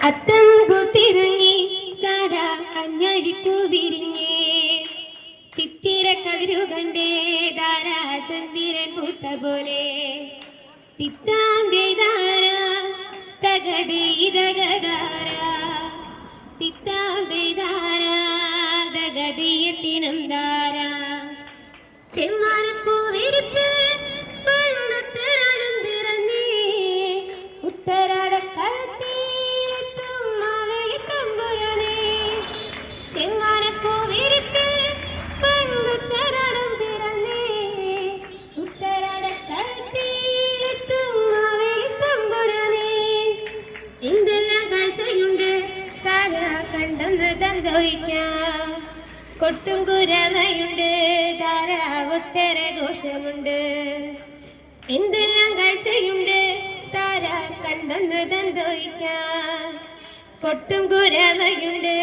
അത്തം കുത്തിറങ്ങി താര അഞ്ഞഴിപ്പൂ വിരിഞ്ഞേ ചിത്തിര കതിരു കണ്ടേ താര ചന്ദ്രൻ പൂത്ത പോലെ തിത്താം ചെയ്താര തകതീതകതാര തിത്താം ചെയ്താര തകതീയത്തിനം താര ചെമ്മാനപ്പൂ വിരിപ്പ് പെണ്ണുത്തരണം പിറന്നേ ഉത്തരാട കളത്തിലെത്തും മാവേലി തമ്പുരാനേ ചെമ്മാനപ്പൂ വിരിപ്പ് പെണ്ണുത്തരണം പിറന്നേ ഉത്തരാട കളത്തിലെത്തും മാവേലി തമ്പുരാനേ എന്തെല്ലാം കാഴ്ചയുണ്ട് താര കണ്ടെന്ന് തന്തോയിക്കാം കൊട്ടും കുരവയുണ്ട് ധാര ഒട്ടേറെ ഘോഷമുണ്ട് എന്തെല്ലാം കാഴ്ചയുണ്ട് താര കണ്ടെന്ന് തന്തോയിക്കാം കൊട്ടും കുരവയുണ്ട്